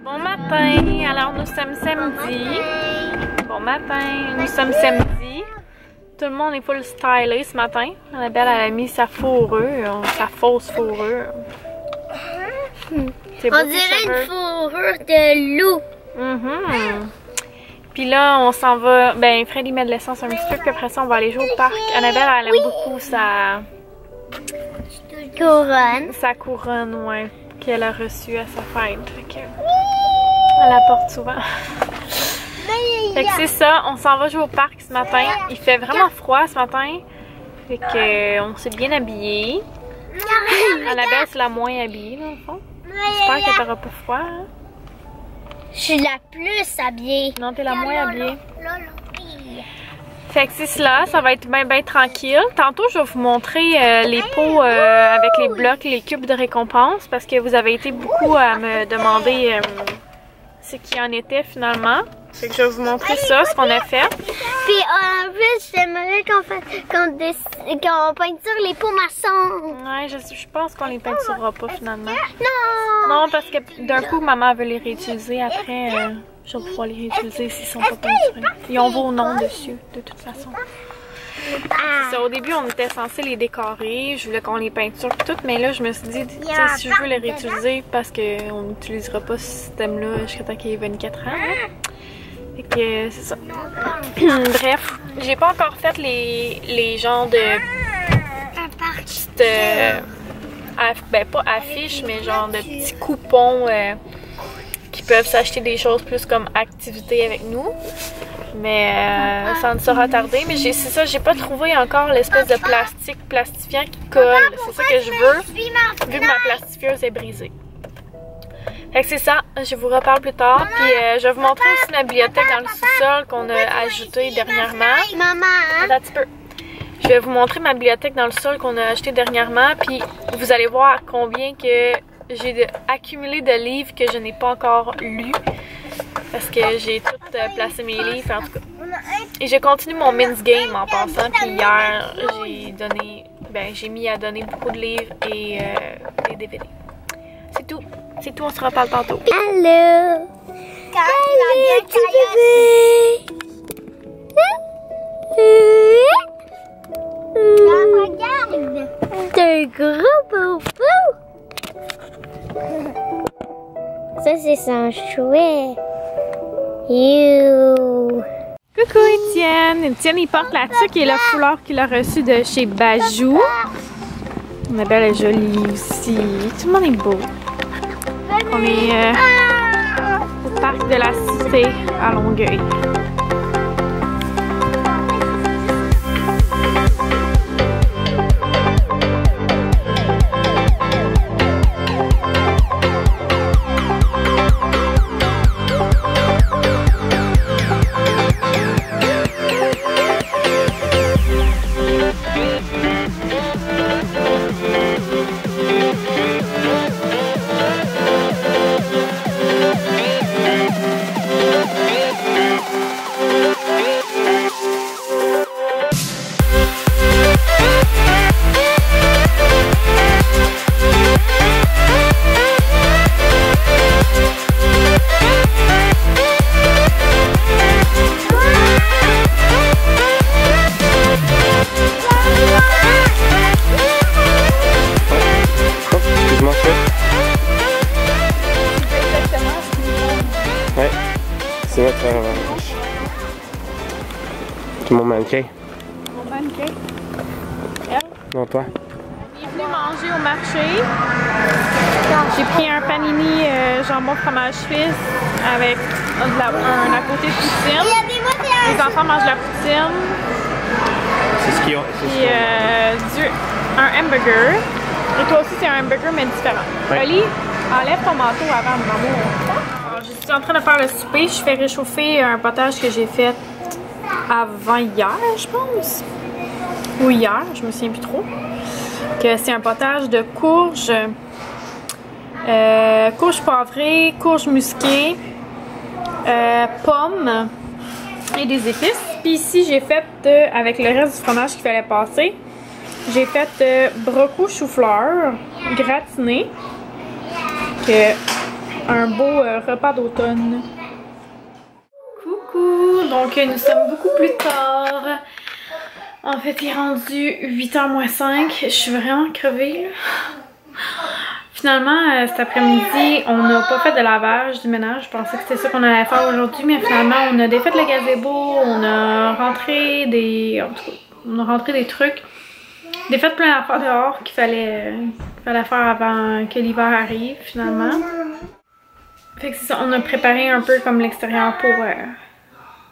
Bon matin, alors nous sommes samedi. Bon matin, nous sommes samedi. Tout le monde est full stylé ce matin. Annabelle elle a mis sa fourrure, sa fausse fourrure. On dirait une fourrure de loup. Puis là, on s'en va. Ben, Freddy met de l'essence un petit peu, puis après ça, on va aller jouer au parc. Annabelle, elle aime beaucoup sa couronne. Sa couronne, ouais, qu'elle a reçue à sa fête. Fait que elle la porte souvent. Fait que c'est ça, on s'en va jouer au parc ce matin. Il fait vraiment froid ce matin. Fait que on s'est bien habillés. Annabelle, c'est la moins habillée, dans le fond. J'espère qu'elle t'aura pas froid. Hein? Je suis la plus habillée. Non, t'es la moins habillée. Fait que c'est cela, ça va être bien tranquille. Tantôt, je vais vous montrer les pots avec les blocs, les cubes de récompense, parce que vous avez été beaucoup à me demander ce qu'il en était finalement. Fait que je vais vous montrer ça, ce qu'on a fait. Puis en plus, j'aimerais qu'on peinture les pots maçons. Ouais, je pense qu'on les peinturera pas finalement. Non! Non, parce que d'un coup, maman veut les réutiliser après. Je vais pouvoir les réutiliser s'ils sont pas peinturés. Ils ont vos noms dessus, de toute façon. Ça, au début, on était censé les décorer. Je voulais qu'on les peinture et tout, mais là, je me suis dit, si je veux les réutiliser, parce qu'on n'utilisera pas ce système-là jusqu'à temps qu'il ait 24 ans. Fait que c'est ça. Bref, j'ai pas encore fait les genres de petites, ben pas affiches, mais genre de petits coupons qui peuvent s'acheter des choses plus comme activité avec nous. Mais ça ne sera tardé. Mais c'est ça, j'ai pas trouvé encore l'espèce de plastique plastifiant qui colle. C'est ça que je veux, vu que ma plastifieuse est brisée. Fait que c'est ça, je vous reparle plus tard. Puis je vais vous montrer aussi la bibliothèque dans le sous-sol qu'on a ajoutée dernièrement. Maman! Un petit peu. Je vais vous montrer ma bibliothèque dans le sol qu'on a acheté dernièrement. Puis vous allez voir combien que j'ai accumulé de livres que je n'ai pas encore lus. Parce que j'ai tout placé mes livres en tout cas. Et je continue mon Min's Game en passant. Puis hier, j'ai mis à donner beaucoup de livres et des DVD. C'est tout. C'est tout, on se reparle tantôt. Allô! Allô, petit bébé! Regarde! T'es un gros boubou! Ça, c'est son chouet. You! Coucou Étienne! Étienne, il porte la tuque et le foulard qu'il a reçu de chez Bajou. Annabelle est jolie aussi. Tout le monde est beau. On est au parc de la Cité à Longueuil. Ouais, c'est notre mon mannequin. Mon mannequin. Elle? Non, toi. Il est venu manger au marché. J'ai pris un panini jambon fromage suisse avec un à côté de poutine. Les enfants mangent la poutine. C'est ce qu'ils ont. Puis un hamburger. Et toi aussi, c'est un hamburger, mais différent. Ouais. Oli, enlève ton manteau avant, mon amour. Je suis en train de faire le souper. Je fais réchauffer un potage que j'ai fait avant hier, je pense. Ou hier, je me souviens plus trop. Que c'est un potage de courges, courges poivrées, courges musquées, pommes et des épices. Puis ici, j'ai fait, avec le reste du fromage qu'il fallait passer, j'ai fait brocou chou-fleur gratiné. Que un beau repas d'automne. Coucou! Donc nous sommes beaucoup plus tard. En fait, il est rendu 8h moins 5. Je suis vraiment crevée là. Finalement, cet après-midi, on n'a pas fait de lavage du ménage. Je pensais que c'était ça qu'on allait faire aujourd'hui, mais finalement, on a défait le gazebo, on a rentré des... En tout cas, on a rentré des trucs. Défait plein d'affaires dehors qu'il fallait faire avant que l'hiver arrive, finalement. Fait que c'est ça, on a préparé un peu comme l'extérieur pour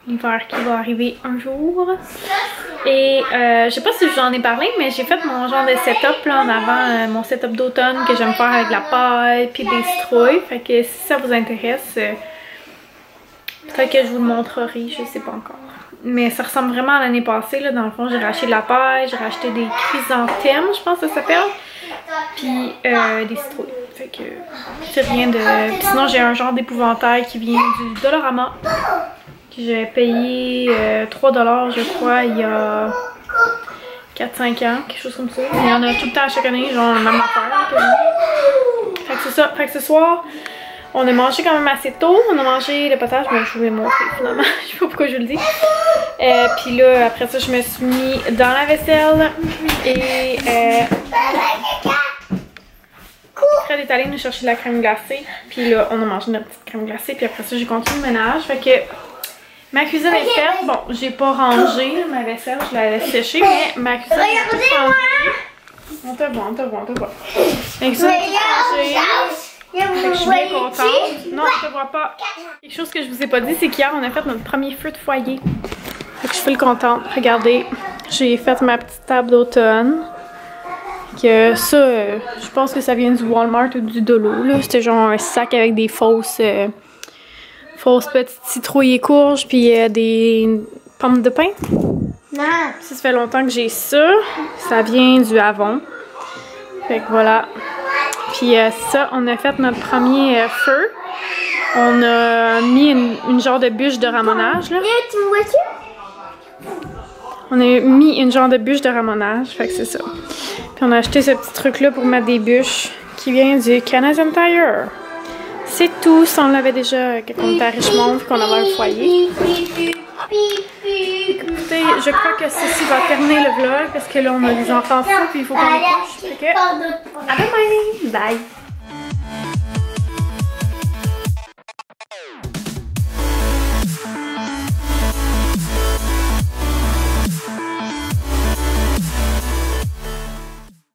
l'hiver qui va arriver un jour. Et je sais pas si je vous en ai parlé, mais j'ai fait mon genre de setup là en avant, mon setup d'automne que j'aime faire avec la paille puis des citrouilles. Fait que si ça vous intéresse, peut-être que je vous le montrerai, je sais pas encore. Mais ça ressemble vraiment à l'année passée là. Dans le fond, j'ai racheté de la paille, j'ai racheté des chrysanthèmes, je pense que ça s'appelle. Puis des citrouilles. Fait que c'est rien de... Puis sinon j'ai un genre d'épouvantail qui vient du Dollarama. Que j'ai payé 3$ je crois il y a 4-5 ans, quelque chose comme ça. Il y en a tout le temps à chaque année, genre la même affaire. Fait que c'est ça. Fait que ce soir, on a mangé quand même assez tôt. On a mangé le potage, mais je vous l'ai montré finalement. Je sais pas pourquoi je vous le dis. Puis là, après ça, je me suis mis dans la vaisselle. Et Fred est allé nous chercher de la crème glacée. Puis là, on a mangé notre petite crème glacée. Puis après ça, j'ai continué le ménage. Fait que ma cuisine est faite. Bon, j'ai pas rangé ma vaisselle, je la laisse sécher, mais ma cuisine est toute rangée. On te voit, on te voit, on te voit. Ma cuisine est toute rangée. Fait que je suis bien contente. Non, on te voit pas. Quelque chose que je vous ai pas dit, c'est qu'hier, on a fait notre premier feu de foyer. Fait que je suis full contente. Regardez, j'ai fait ma petite table d'automne. Que ça, je pense que ça vient du Walmart ou du Dolo. C'était genre un sac avec des fausses petites citrouilles et courges, puis des pommes de pin. Non. Ça fait longtemps que j'ai ça. Ça vient du Avon. Fait que voilà. Puis ça, on a fait notre premier feu. On a mis une genre de bûche de ramonage, là. On a mis une genre de bûche de ramonage, fait que c'est ça. Puis on a acheté ce petit truc-là pour mettre des bûches qui vient du Canadian Tire. C'est tout, ça on l'avait déjà quand on était à Richmond, puis qu'on avait un foyer. Écoutez, je crois que ceci va terminer le vlog parce que là on a des enfants fous puis il faut qu'on les couche. À demain! Bye!